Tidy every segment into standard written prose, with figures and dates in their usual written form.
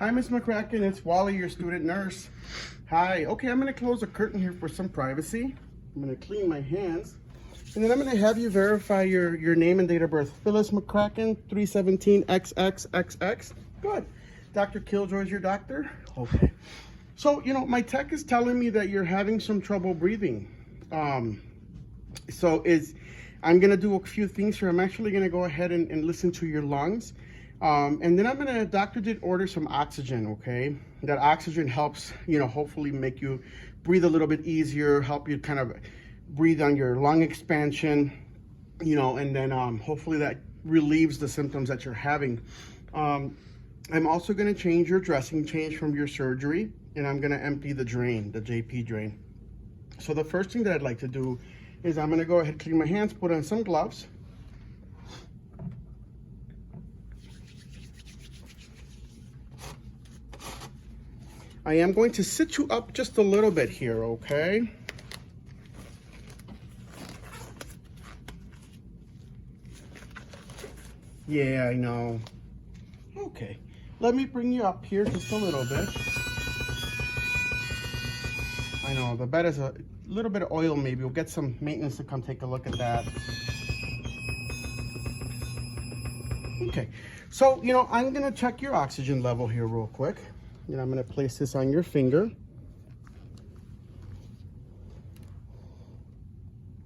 Hi, Miss McCracken. It's Wally, your student nurse. Hi. Okay, I'm going to close the curtain here for some privacy. I'm going to clean my hands. And then I'm going to have you verify your name and date of birth. Phyllis McCracken, 317XXXX. Good. Dr. Killjoy's your doctor? Okay. So, you know, my tech is telling me that you're having some trouble breathing. I'm going to do a few things here. I'm actually going to go ahead and listen to your lungs. And then doctor did order some oxygen, okay? That oxygen helps, you know, hopefully make you breathe a little bit easier, help you kind of breathe on your lung expansion, you know, and then hopefully that relieves the symptoms that you're having. I'm also gonna change your dressing change from your surgery, and I'm gonna empty the drain, the JP drain. So the first thing that I'd like to do is I'm gonna go ahead and clean my hands, put on some gloves. I am going to sit you up just a little bit here, okay? Yeah, I know. Okay, let me bring you up here just a little bit. I know, the bed is a little bit of oil maybe. We'll get some maintenance to come take a look at that. Okay, so, you know, I'm gonna check your oxygen level here real quick. And I'm going to place this on your finger.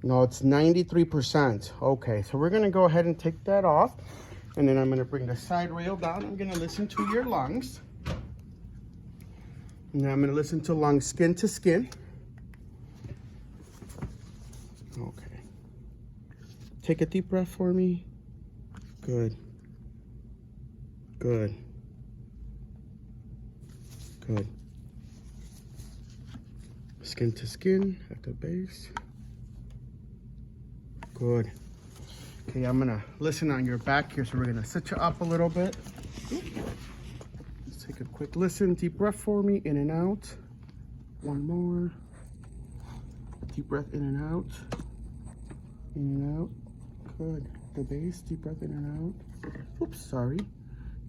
No, it's 93%. Okay, so we're going to go ahead and take that off. And then I'm going to bring the side rail down. I'm going to listen to your lungs. And then I'm going to listen to lungs skin to skin. Okay. Take a deep breath for me. Good. Good. Good. Skin to skin at the base. Good. Okay, I'm gonna listen on your back here, so we're gonna sit you up a little bit. Let's take a quick listen. Deep breath for me, in and out. One more. Deep breath in and out. In and out. Good. The base, deep breath in and out. Oops, sorry.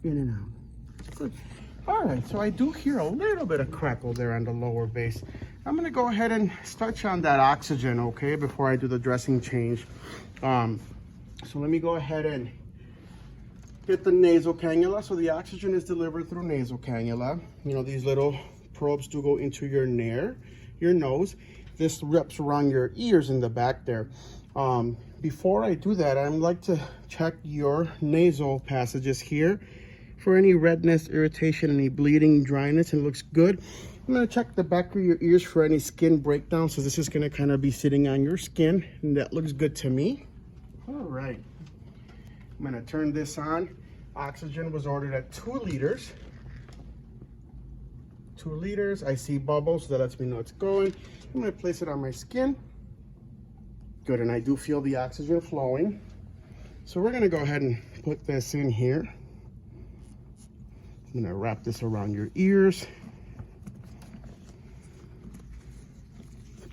In and out. Good. All right, so I do hear a little bit of crackle there on the lower base. I'm gonna go ahead and start you on that oxygen, okay, before I do the dressing change. So let me go ahead and get the nasal cannula. So the oxygen is delivered through nasal cannula. You know, these little probes do go into your nose. This wraps around your ears in the back there. Before I do that, I'd like to check your nasal passages here for any redness, irritation, any bleeding, dryness. It looks good. I'm gonna check the back of your ears for any skin breakdown. So this is gonna kind of be sitting on your skin, and that looks good to me. All right, I'm gonna turn this on. Oxygen was ordered at 2 liters. 2 liters, I see bubbles, so that lets me know it's going. I'm gonna place it on my skin. Good, and I do feel the oxygen flowing. So we're gonna go ahead and put this in here. I'm gonna wrap this around your ears.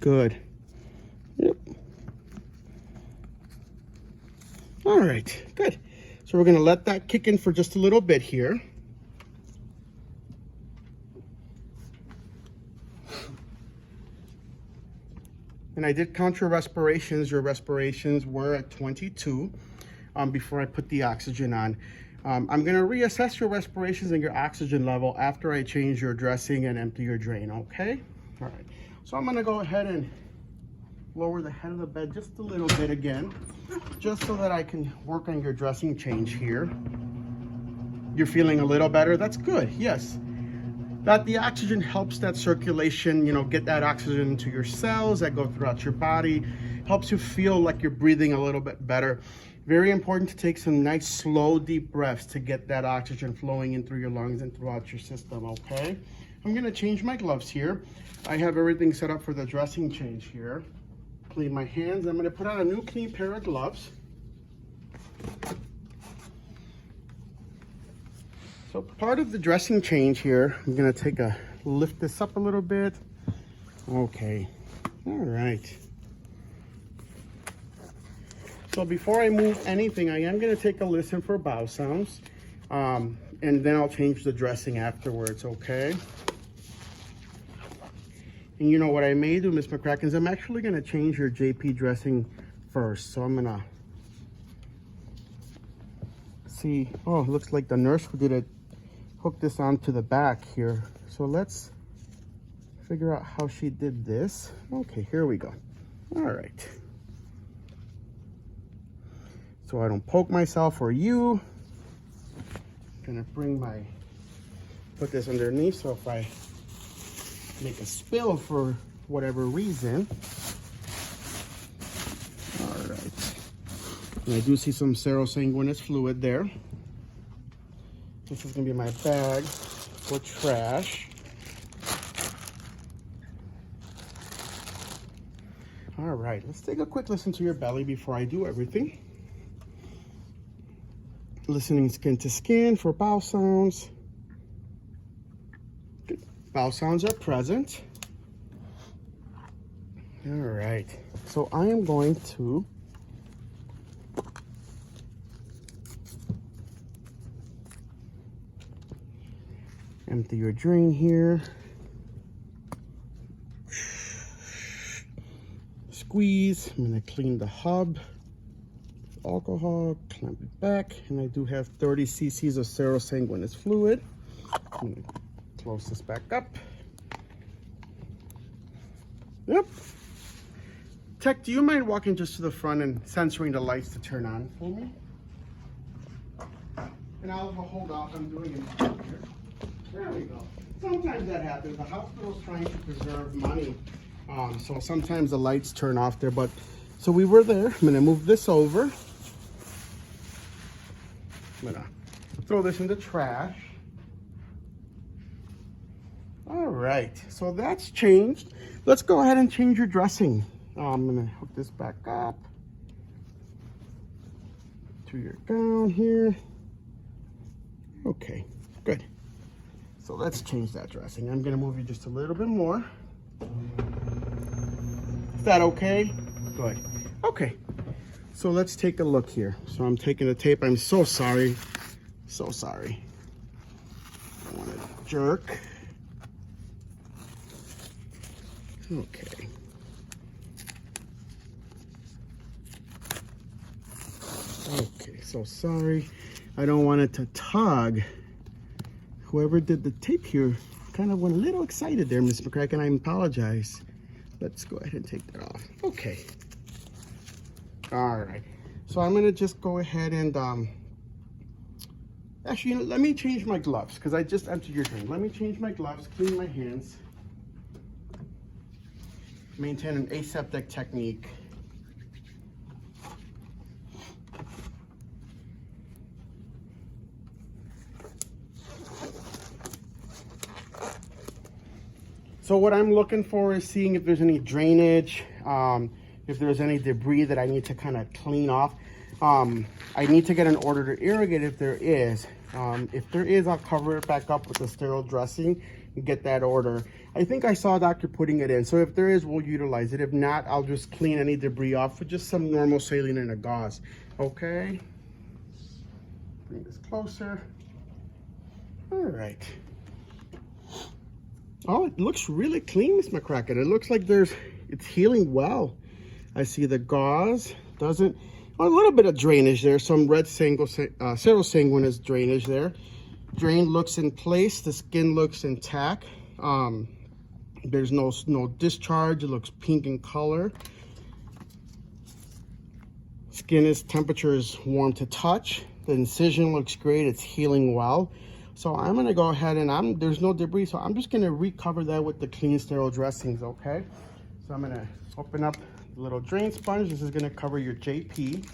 Good. Yep. All right, good. So we're gonna let that kick in for just a little bit here. And I did count your respirations. Your respirations were at 22 before I put the oxygen on. I'm gonna reassess your respirations and your oxygen level after I change your dressing and empty your drain, okay? All right, so I'm gonna go ahead and lower the head of the bed just a little bit again, just so that I can work on your dressing change here. You're feeling a little better? That's good, yes. That the oxygen helps that circulation, you know, get that oxygen into your cells that go throughout your body, helps you feel like you're breathing a little bit better. Very important to take some nice, slow, deep breaths to get that oxygen flowing in through your lungs and throughout your system, okay? I'm gonna change my gloves here. I have everything set up for the dressing change here. Clean my hands. I'm gonna put on a new clean pair of gloves. So part of the dressing change here, I'm gonna lift this up a little bit. Okay, all right. So before I move anything, I am gonna take a listen for bowel sounds. and then I'll change the dressing afterwards, okay? And you know what I may do, Miss McCracken, is I'm actually gonna change your JP dressing first. So I'm gonna see, oh, it looks like the nurse who did it hooked this onto the back here. So let's figure out how she did this. Okay, here we go. All right. So I don't poke myself or you. I'm gonna put this underneath, so if I make a spill for whatever reason. All right. And I do see some serosanguinous fluid there. This is gonna be my bag for trash. All right, let's take a quick listen to your belly before I do everything. Listening skin to skin for bowel sounds. Good. Bowel sounds are present. All right, so I am going to empty your drain here. Squeeze. I'm gonna clean the hub. Alcohol, clamp it back, and I do have 30 cc's of serosanguinous fluid. I'm gonna close this back up. Yep. Tech, do you mind walking just to the front and censoring the lights to turn on for me? And I'll hold off on doing it here. There we go. Sometimes that happens. The hospital's trying to preserve money. So sometimes the lights turn off there, but so we were there. I'm gonna move this over. I'm gonna throw this in the trash. All right, so that's changed. Let's go ahead and change your dressing. I'm gonna hook this back up to your gown here. Okay, good. So let's change that dressing. I'm gonna move you just a little bit more. Is that okay? Good. Okay, so let's take a look here. So I'm taking the tape. I'm so sorry. So sorry. I want to jerk. Okay. Okay, so sorry. I don't want it to tug. Whoever did the tape here kind of went a little excited there, Miss McCracken. I apologize. Let's go ahead and take that off. Okay. All right. So I'm gonna just go ahead and actually, you know, let me change my gloves because I just emptied your drain. Let me change my gloves, clean my hands, maintain an aseptic technique. So what I'm looking for is seeing if there's any drainage, if there's any debris that I need to kind of clean off. I need to get an order to irrigate if there is. If there is, I'll cover it back up with the sterile dressing and get that order. I think I saw a doctor putting it in. So if there is, we'll utilize it. If not, I'll just clean any debris off with just some normal saline and a gauze. Okay. Bring this closer. All right. Oh, it looks really clean, Miss McCracken. It looks like it's healing well. I see the gauze doesn't, a little bit of drainage there, some red serosanguinous drainage there. Drain looks in place, the skin looks intact. There's no discharge, it looks pink in color. Temperature is warm to touch. The incision looks great, it's healing well. So I'm gonna go ahead and there's no debris, so I'm just gonna recover that with the clean sterile dressings, okay? So I'm gonna open up the little drain sponge. This is gonna cover your JP.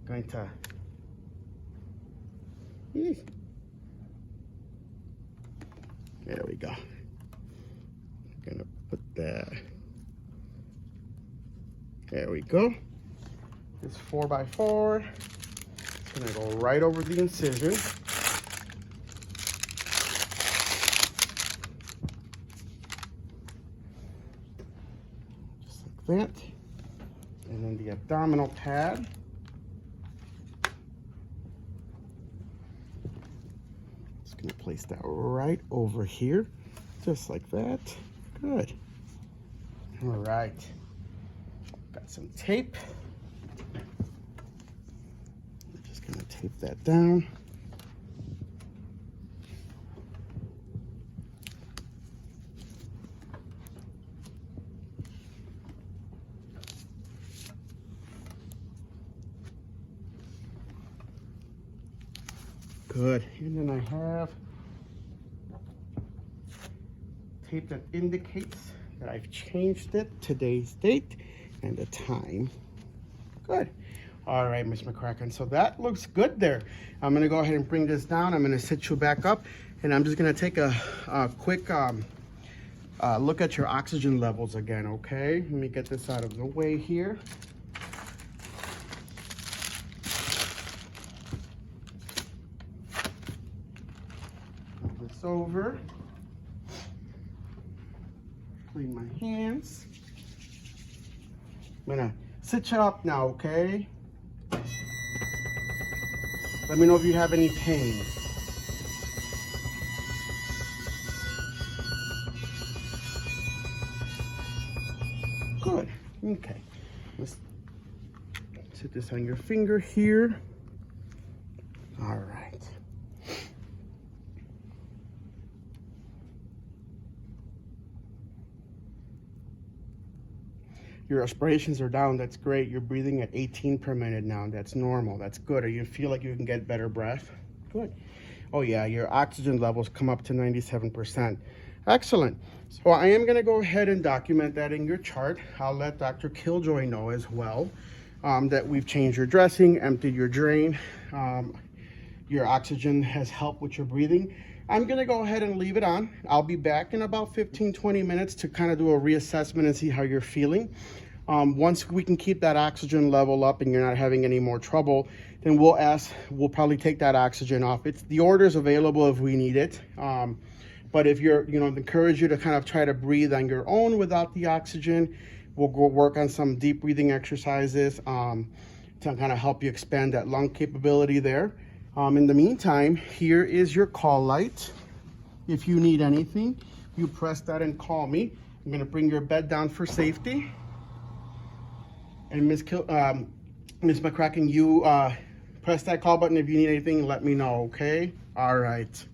Going to, there we go. I'm gonna put that, there we go. This 4x4, it's gonna go right over the incision. Just like that. And then the abdominal pad. Just gonna place that right over here, just like that. Good. All right. Got some tape. I'm just gonna tape that down. Good. And then I have tape that indicates that I've changed it, today's date and the time. Good. All right, Miss McCracken. So that looks good there. I'm gonna go ahead and bring this down. I'm gonna sit you back up, and I'm just gonna take a quick look at your oxygen levels again, okay? Let me get this out of the way here. Move this over. Clean my hands. I'm gonna sit you up now, okay? Let me know if you have any pain. Good. Okay. Let's sit this on your finger here. All right. Your aspirations are down. That's great. You're breathing at 18 per minute now. That's normal. That's good. Or you feel like you can get better breath? Good. Oh yeah, your oxygen levels come up to 97%. Excellent. So I am going to go ahead and document that in your chart. I'll let Dr. Killjoy know as well that we've changed your dressing, emptied your drain. Your oxygen has helped with your breathing. I'm gonna go ahead and leave it on. I'll be back in about 15-20 minutes to kind of do a reassessment and see how you're feeling. Once we can keep that oxygen level up and you're not having any more trouble, then we'll probably take that oxygen off. The order's available if we need it. But if you're, encourage you to kind of try to breathe on your own without the oxygen. We'll go work on some deep breathing exercises to kind of help you expand that lung capability there. In the meantime, here is your call light. If you need anything, you press that and call me. I'm gonna bring your bed down for safety. And Miss McCracken, you press that call button if you need anything, let me know, okay? All right.